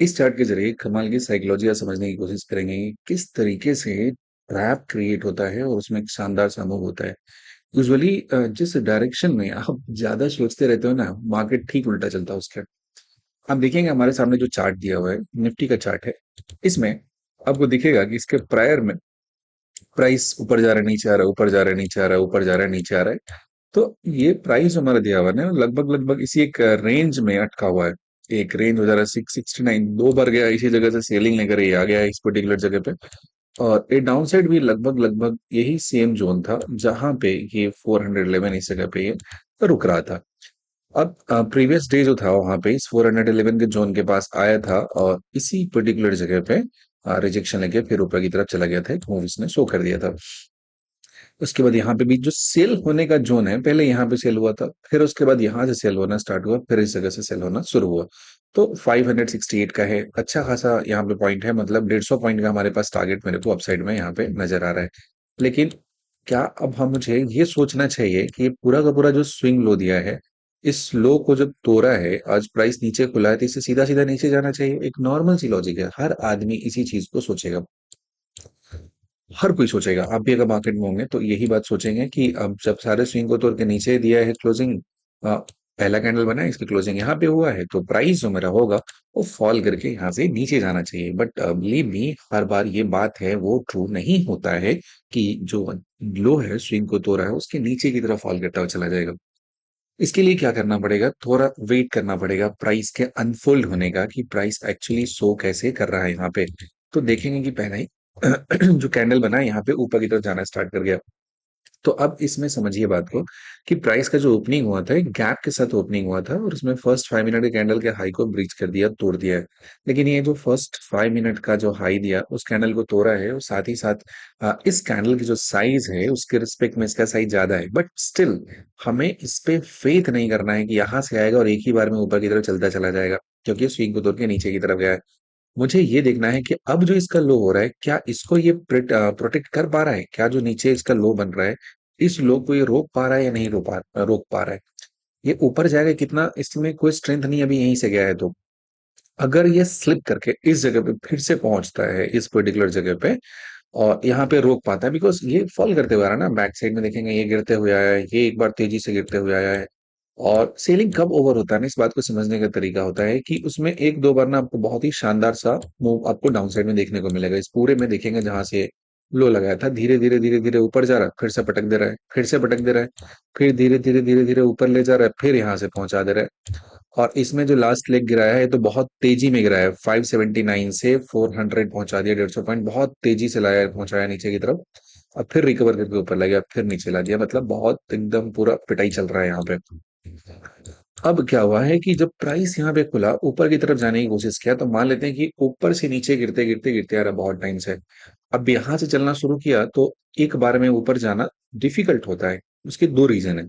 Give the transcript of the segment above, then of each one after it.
इस चार्ट के ज़रिए कमाल की साइकोलॉजी समझने की कोशिश करेंगे कि किस तरीके से ट्रैप क्रिएट होता है और उसमें एक शानदार सा मूव होता है। यूजुअली जिस डायरेक्शन में आप ज़्यादा सोचते रहते हो ना, मार्केट ठीक उल्टा चलता है उसके। आप देखेंगे हमारे सामने जो चार्ट दिया हुआ है, निफ्टी का चार्ट है। इसमें आपको दिखेगा कि इसके प्रायर में प्राइस ऊपर जा रहा है, नीचे आ रहा है, ऊपर जा रहा है, नीचे आ रहा है, ऊपर जा रहा है, नीचे आ रहा है। तो ये प्राइस हमारा दिया हुआ है ना, लगभग लगभग इसी एक रेंज में अटका हुआ है। एक रेंज हो जा रहा है 669, 2 बार गया इसी जगह से सेलिंग लेकर ये आ गया है इस पर्टिकुलर जगह पे। और ये डाउन साइड भी लगभग लगभग यही सेम जोन था जहां पे ये 411 इस जगह पे ये रुक रहा था। अब प्रीवियस डे जो था वहां पे इस 411 के जोन के पास आया था और इसी पर्टिकुलर जगह पे रिजेक्शन लेके फिर ऊपर की तरफ चला गया था, एक मूव इसने शो कर दिया था। उसके बाद यहाँ पे भी जो सेल होने का जोन है, पहले यहाँ पे सेल हुआ था, फिर उसके बाद यहाँ से सेल होना स्टार्ट हुआ, फिर इस जगह से सेल होना शुरू हुआ। तो 568 का है, अच्छा खासा यहाँ पे पॉइंट है, मतलब 150 पॉइंट का हमारे पास टारगेट मेरे को अपसाइड में यहाँ पे नजर आ रहा है। लेकिन क्या अब हम मुझे ये सोचना चाहिए कि ये पूरा का पूरा जो स्विंग लो दिया है, इस लो को जब तोड़ा है, आज प्राइस नीचे खुला है, तो इससे सीधा सीधा नीचे जाना चाहिए। एक नॉर्मल सी लॉजिक है, हर आदमी इसी चीज को सोचेगा। हर कोई सोचेगा, आप भी अगर मार्केट में होंगे तो यही बात सोचेंगे कि अब जब सारे स्विंग को तोड़ के नीचे दिया है क्लोजिंग, पहला कैंडल बना है, इसकी क्लोजिंग यहाँ पे हुआ है, तो प्राइस जो मेरा होगा वो फॉल करके यहाँ से नीचे जाना चाहिए। बट बिलीव मी, हर बार ये बात है वो ट्रू नहीं होता है कि जो लो है स्विंग को तोड़ा है उसके नीचे की तरफ फॉल करता हुआ चला जाएगा। इसके लिए क्या करना पड़ेगा, थोड़ा वेट करना पड़ेगा प्राइस के अनफोल्ड होने का कि प्राइस एक्चुअली शो कैसे कर रहा है यहाँ पे। तो देखेंगे कि पहला ही जो कैंडल बना है यहाँ पे ऊपर की तरफ जाना स्टार्ट कर गया। तो अब इसमें समझिए बात को कि प्राइस का जो ओपनिंग हुआ था एक गैप के साथ ओपनिंग हुआ था और उसमें फर्स्ट 5 मिनट के कैंडल के हाई को ब्रीच कर दिया, तोड़ दिया है। लेकिन ये जो फर्स्ट 5 मिनट का जो हाई दिया उस कैंडल को तोड़ा है, और साथ ही साथ इस कैंडल की जो साइज है उसके रिस्पेक्ट में इसका साइज ज्यादा है, बट स्टिल हमें इस पे फेथ नहीं करना है कि यहाँ से आएगा और एक ही बार में ऊपर की तरफ चलता चला जाएगा, क्योंकि स्विंग को तोड़ के नीचे की तरफ गया है। मुझे ये देखना है कि अब जो इसका लो हो रहा है, क्या इसको ये प्रोटेक्ट कर पा रहा है, क्या जो नीचे इसका लो बन रहा है इस लो को ये रोक पा रहा है या नहीं रोक पा रहा है। ये ऊपर जाएगा कितना, इसमें कोई स्ट्रेंथ नहीं, अभी यहीं से गया है। तो अगर ये स्लिप करके इस जगह पे फिर से पहुंचता है इस पर्टिकुलर जगह पे और यहाँ पे रोक पाता है, बिकॉज ये फॉल करते हुए आ रहा है ना, बैक साइड में देखेंगे ये गिरते हुए आया है, ये एक बार तेजी से गिरते हुए आया है। और सेलिंग कब ओवर होता है ना, इस बात को समझने का तरीका होता है कि उसमें एक दो बार ना आपको बहुत ही शानदार सा मूव आपको डाउन साइड में देखने को मिलेगा। इस पूरे में देखेंगे जहां से लो लगाया था, धीरे धीरे धीरे धीरे ऊपर जा रहा है, फिर से पटक दे रहा है, फिर से पटक दे रहा है, फिर धीरे धीरे धीरे धीरे ऊपर ले जा रहा है, फिर यहाँ से पहुंचा दे रहा है। और इसमें जो लास्ट लेग गिराया है ये तो बहुत तेजी में गिराया है, 579 से 400 पहुंचा दिया, 150 पॉइंट बहुत तेजी से लाया पहुंचाया नीचे की तरफ। अब फिर रिकवर करके ऊपर लग गया, फिर नीचे ला दिया, मतलब बहुत एकदम पूरा पिटाई चल रहा है यहाँ पे। अब क्या हुआ है कि जब प्राइस यहाँ पे खुला, ऊपर की तरफ जाने की कोशिश किया, तो मान लेते हैं कि ऊपर से नीचे गिरते गिरते गिरते आ रहा बहुत टाइम से। अब यहाँ से चलना शुरू किया तो एक बार में ऊपर जाना डिफिकल्ट होता है। उसके दो रीजन है।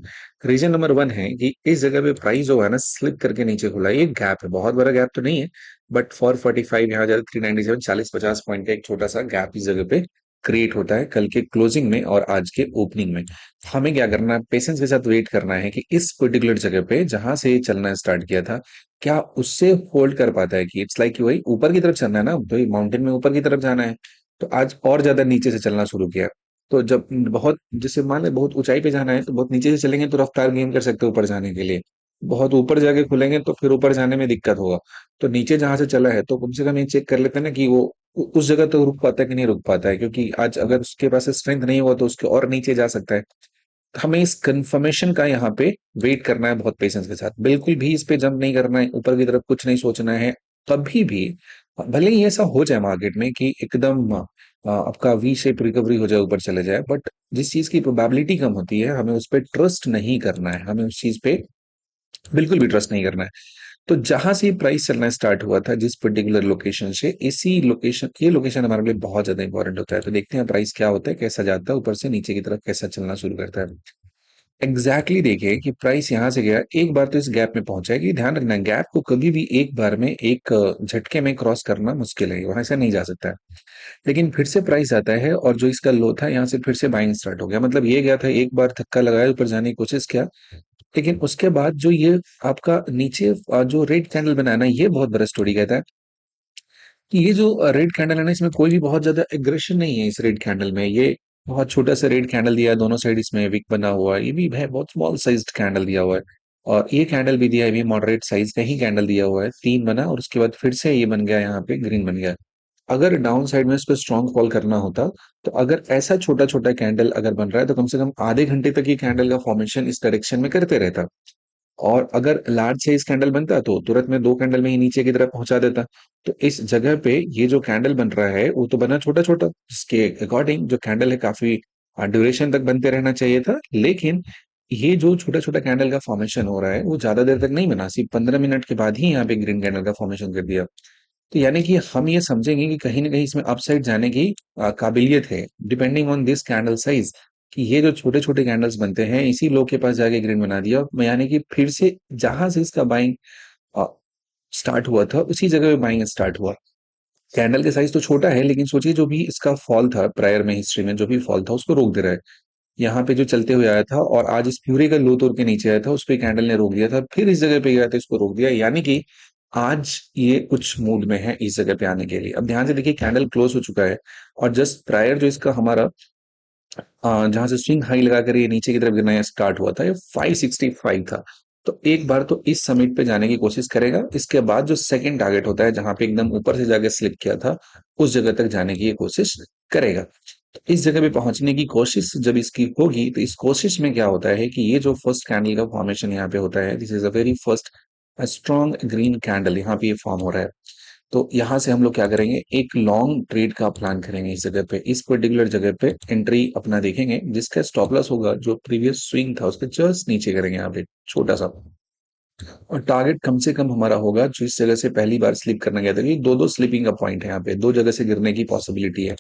रीजन नंबर वन है कि इस जगह पे प्राइस जो है ना स्लिप करके नीचे खुला है, एक गैप है, बहुत बड़ा गैप तो नहीं है, बट 445 यहाँ जाकर 397, 40-50 पॉइंट का एक छोटा सा गैप इस जगह पे क्रिएट होता है कल के क्लोजिंग में और आज के ओपनिंग में। हमें क्या करना है, पेशेंस के साथ वेट करना है कि इस पर्टिकुलर जगह पे जहां से ये चलना स्टार्ट किया था, क्या उससे होल्ड कर पाता है। कि इट्स लाइक कि वही ऊपर की तरफ चलना है ना, तो माउंटेन में ऊपर की तरफ जाना है। तो आज और ज्यादा नीचे से चलना शुरू किया। तो जब बहुत जैसे मान ले बहुत ऊंचाई पे जाना है तो बहुत नीचे से चलेंगे तो रफ्तार गेन कर सकते हैं ऊपर जाने के लिए। बहुत ऊपर जाके खुलेंगे तो फिर ऊपर जाने में दिक्कत होगा। तो नीचे जहां से चला है तो कम से कम ये चेक कर लेते हैं ना कि वो उस जगह तक रुक पाता है कि नहीं रुक पाता है, क्योंकि आज अगर उसके पास स्ट्रेंथ नहीं हुआ तो उसके और नीचे जा सकता है। हमें इस कंफर्मेशन का यहाँ पे वेट करना है बहुत पेशेंस के साथ, बिल्कुल भी इस पे जंप नहीं करना है, ऊपर की तरफ कुछ नहीं सोचना है कभी भी। भले ही ऐसा हो जाए मार्केट में कि एकदम आपका वी शेप रिकवरी हो जाए, ऊपर चले जाए, बट जिस चीज की प्रोबेबिलिटी कम होती है हमें उस पर ट्रस्ट नहीं करना है, हमें उस चीज पे बिल्कुल भी ट्रस्ट नहीं करना है। तो जहां से प्राइस चलना स्टार्ट हुआ था जिस पर्टिकुलर लोकेशन से, इसी लोकेशन, ये लोकेशन हमारे लिए बहुत ज्यादा इंपॉर्टेंट होता है। तो देखते हैं प्राइस क्या होता है, कैसा जाता है ऊपर से नीचे की तरफ, कैसा चलना शुरू करता है। एग्जैक्टली देखिए कि प्राइस यहां से गया, एक बार तो इस गैप में पहुंचा है। कि ध्यान रखना गैप को कभी भी एक बार में एक झटके में क्रॉस करना मुश्किल है, वहां से नहीं जा सकता है। लेकिन फिर से प्राइस आता है और जो इसका लो था यहाँ से फिर से बाइंग स्टार्ट हो गया, मतलब ये गया था, एक बार धक्का लगाया, ऊपर जाने की कोशिश किया, लेकिन उसके बाद जो ये आपका नीचे जो रेड कैंडल बनाया ना, ये बहुत बड़ा स्टोरी कहता है। ये जो रेड कैंडल है ना, इसमें कोई भी बहुत ज्यादा एग्रेशन नहीं है इस रेड कैंडल में। ये बहुत छोटा सा रेड कैंडल दिया है, दोनों साइड इसमें विक बना हुआ है, ये भी है बहुत स्मॉल साइज्ड कैंडल दिया हुआ है। और ये कैंडल भी दिया है, ये मॉडरेट साइज का ही कैंडल दिया हुआ है, तीन बना और उसके बाद फिर से ये बन गया, यहाँ पे ग्रीन बन गया। अगर डाउन साइड में इसको स्ट्रॉन्ग फॉल करना होता, तो अगर ऐसा छोटा छोटा कैंडल अगर बन रहा है, तो कम से कम आधे घंटे तक ये कैंडल का फॉर्मेशन इस डायरेक्शन में करते रहता। और अगर लार्ज साइज कैंडल बनता तो तुरंत में दो कैंडल में ही नीचे की तरफ पहुंचा देता। तो इस जगह पे ये जो कैंडल बन रहा है वो तो बना छोटा छोटा, जिसके अकॉर्डिंग जो कैंडल है काफी ड्यूरेशन तक बनते रहना चाहिए था। लेकिन ये जो छोटा छोटा कैंडल का फॉर्मेशन हो रहा है वो ज्यादा देर तक नहीं बना, सिर्फ 15 मिनट के बाद ही यहाँ पे ग्रीन कैंडल का फॉर्मेशन कर दिया। तो यानी कि हम ये समझेंगे कि कहीं ना कहीं इसमें अपसाइड जाने की काबिलियत है, depending on this candle size, कि ये जो छोटे छोटे कैंडल्स बनते हैं इसी लो के पास जाके ग्रीन बना दिया, यानी कि फिर से जहां से इसका बाइंग स्टार्ट हुआ था उसी जगह पे बाइंग स्टार्ट हुआ। कैंडल के साइज तो छोटा है, लेकिन सोचिए जो भी इसका फॉल था प्रायर में हिस्ट्री में, जो भी फॉल था उसको रोक दे रहा है। यहाँ पे जो चलते हुए आया था और आज इस प्यूरे का लो तोड़ के नीचे आया था, उस पे कैंडल ने रोक दिया था, फिर इस जगह पे गया था, इसको रोक दिया। यानी कि आज ये कुछ मूड में है इस जगह पे आने के लिए। अब ध्यान से देखिए, कैंडल क्लोज हो चुका है और जस्ट प्रायर जो इसका हमारा जहां से स्विंग हाई लगाकर ये नीचे की तरफ गिरना स्टार्ट हुआ था, ये 565 था। तो एक बार तो इस समिट पे जाने की कोशिश करेगा, इसके बाद जो सेकंड टारगेट होता है जहां पे एकदम ऊपर से जाके स्लिप किया था, उस जगह तक जाने की ये कोशिश करेगा। तो इस जगह पे पहुंचने की कोशिश जब इसकी होगी, तो इस कोशिश में क्या होता है कि ये जो फर्स्ट कैंडल का फॉर्मेशन यहाँ पे होता है, this is a very first strong green candle यहाँ पे ये फॉर्म हो रहा है। तो यहाँ से हम लोग क्या करेंगे, एक लॉन्ग ट्रेड का प्लान करेंगे इस जगह पे, इस पर्टिकुलर जगह पे एंट्री अपना देखेंगे, जिसका स्टॉप लॉस होगा जो प्रीवियस स्विंग था उसके जस्ट नीचे करेंगे यहाँ पे छोटा सा। और टारगेट कम से कम हमारा होगा जो इस जगह से पहली बार स्लिप करना गया था, ये दो दो स्लिपिंग का पॉइंट है, यहाँ पे दो जगह से गिरने की पॉसिबिलिटी है।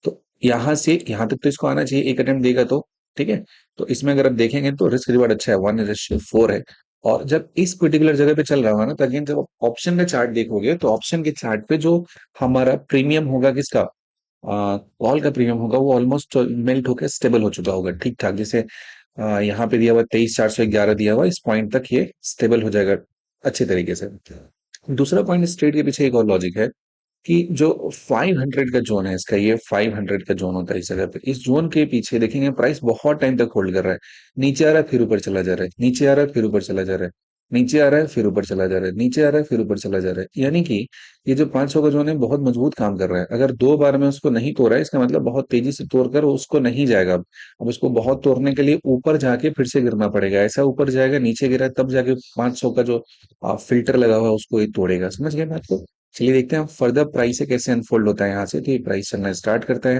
तो यहाँ से यहाँ तक तो इसको आना चाहिए, एक अटेम्प्ट देगा तो ठीक है। तो इसमें अगर आप देखेंगे तो रिस्क रिवार्ड अच्छा है, 1:4 है। और जब इस पर्टिकुलर जगह पे चल रहा होगा ना, तो अगेन जब ऑप्शन का चार्ट देखोगे तो ऑप्शन के चार्ट पे जो हमारा प्रीमियम होगा किसका, कॉल का प्रीमियम होगा, वो ऑलमोस्ट मेल्ट होकर स्टेबल हो चुका होगा ठीक ठाक। जैसे यहाँ पे दिया हुआ 23,411 दिया हुआ, इस पॉइंट तक ये स्टेबल हो जाएगा अच्छे तरीके से। दूसरा पॉइंट, इस ट्रेड के पीछे एक और लॉजिक है कि जो 500 का जोन है इसका, ये 500 का जोन होता है इस जगह पे, इस जोन के पीछे देखेंगे प्राइस बहुत टाइम तक होल्ड कर रहा है। नीचे आ रहा है फिर ऊपर चला जा रहा है, नीचे आ रहा है फिर ऊपर चला जा रहा है, नीचे आ रहा है फिर ऊपर चला जा रहा है, नीचे आ रहा है फिर ऊपर चला जा रहा है। यानी कि ये जो 500 का जोन है बहुत मजबूत काम कर रहा है। अगर दो बार में उसको नहीं तोड़ा है, इसका मतलब बहुत तेजी से तोड़ कर वो उसको नहीं जाएगा। अब उसको बहुत तोड़ने के लिए ऊपर जाके फिर से गिरना पड़ेगा, ऐसा ऊपर जाएगा नीचे गिरा तब जाके 500 का जो फिल्टर लगा हुआ है उसको ये तोड़ेगा। समझ गए बात को? चलिए देखते हैं फर्दर प्राइस से कैसे अनफोल्ड होता है यहाँ से। तो ये प्राइस चलना स्टार्ट करता है,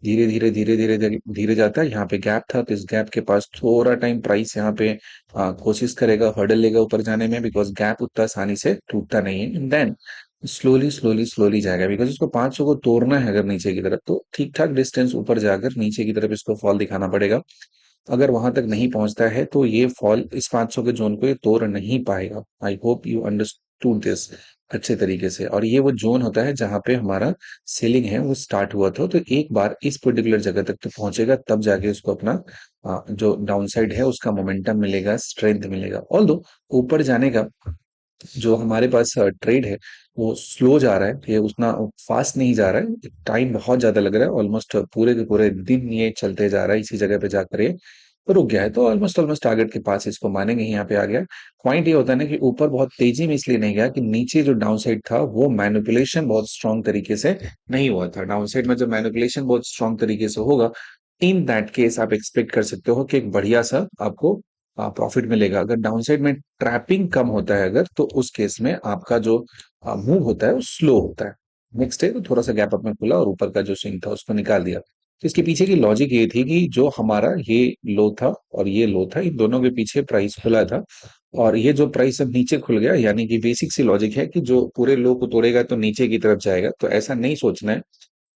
धीरे धीरे धीरे धीरे धीरे धीरे जाता है। यहाँ पे गैप था तो इस गैप के पास थोड़ा टाइम प्राइस यहाँ पे कोशिश करेगा, हर्डल लेगा ऊपर जाने में, बिकॉज गैप उतना आसानी से टूटता नहीं है। देन स्लोली स्लोली स्लोली जाएगा, बिकॉज इसको 500 को तोड़ना है अगर नीचे की तरफ, तो ठीक ठाक डिस्टेंस ऊपर जाकर नीचे की तरफ इसको फॉल दिखाना पड़ेगा। अगर वहां तक नहीं पहुंचता है तो ये फॉल इस 500 के जोन को ये तोड़ नहीं पाएगा। I hope you understood this अच्छे तरीके से। और ये वो जोन होता है जहां पे हमारा सेलिंग है वो स्टार्ट हुआ था। तो एक बार इस पर्टिकुलर जगह तक तो पहुंचेगा तब जाके उसको अपना जो डाउन साइड है उसका मोमेंटम मिलेगा, स्ट्रेंथ मिलेगा। ऑल्दो ऊपर जाने का जो हमारे पास ट्रेड है वो स्लो जा रहा है, ये उतना फास्ट नहीं जा रहा है, टाइम बहुत ज्यादा लग रहा है। ऑलमोस्ट पूरे के पूरे दिन ये चलते जा रहा है, इसी जगह पे जाकर ये रुक गया है। तो ऑलमोस्ट ऑलमोस्ट टारगेट के पास इसको मानेंगे, यहाँ पे आ गया। पॉइंट ये होता है ना कि ऊपर बहुत तेजी में इसलिए नहीं गया कि नीचे जो डाउन साइड था वो मैनिपुलेशन बहुत स्ट्रॉन्ग तरीके से नहीं हुआ था। डाउन साइड में जब मैनिपुलेशन बहुत स्ट्रॉन्ग तरीके से होगा, इन दैट केस आप एक्सपेक्ट कर सकते हो कि एक बढ़िया सा आपको प्रॉफिट मिलेगा। अगर डाउनसाइड में ट्रैपिंग कम होता है अगर, तो उस केस में आपका जो मूव होता है वो स्लो होता है। नेक्स्ट है तो थोड़ा सा गैप अप में खुला और ऊपर का जो स्विंग था उसको निकाल दिया। तो इसके पीछे की लॉजिक ये थी कि जो हमारा ये लो था और ये लो था, इन दोनों के पीछे प्राइस खुला था। और ये जो प्राइस अब नीचे खुल गया, यानी कि बेसिक सी लॉजिक है कि जो पूरे लो को तोड़ेगा तो नीचे की तरफ जाएगा। तो ऐसा नहीं सोचना है,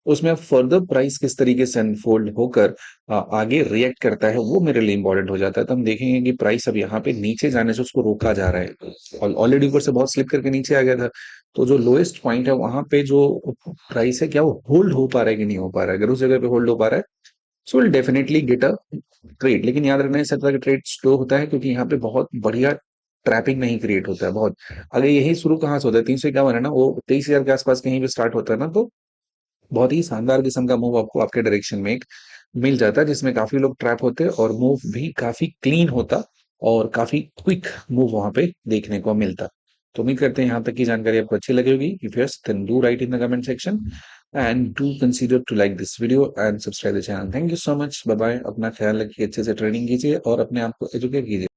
उसमें अब फर्दर प्राइस किस तरीके से अनफोल्ड होकर आगे रिएक्ट करता है वो मेरे लिए इंपॉर्टेंट हो जाता है। तो हम देखेंगे कि प्राइस अब यहाँ पे नीचे जाने से उसको रोका जा रहा है, और ऑलरेडी ऊपर से बहुत स्लिप करके नीचे आ गया था। तो जो लोएस्ट पॉइंट है वहां पे जो प्राइस है, क्या वो होल्ड हो पा रहा है कि नहीं हो पा रहा है? अगर उस जगह पे होल्ड हो पा रहा है so will definitely get a trade. लेकिन याद रखना इस तरह का ट्रेड स्लो होता है क्योंकि यहाँ पे बहुत बढ़िया ट्रैपिंग नहीं क्रिएट होता है बहुत। अगर यही शुरू कहाँ से होता है, 351 है ना, वो 23,000 के आसपास कहीं भी स्टार्ट होता है ना, तो बहुत ही शानदार किस्म का मूव आपको आपके डायरेक्शन में एक मिल जाता है, जिसमें काफी लोग ट्रैप होते हैं और मूव भी काफी क्लीन होता और काफी क्विक मूव वहां पे देखने को मिलता। तो उम्मीद करते हैं यहाँ तक की जानकारी आपको अच्छी लगी होगी। If yes, then do write in the comment section and do consider to like this video and subscribe the channel. Thank you so much, bye bye. अपना ख्याल रखिए, अच्छे से ट्रेनिंग कीजिए और अपने आप को एजुकेट कीजिए।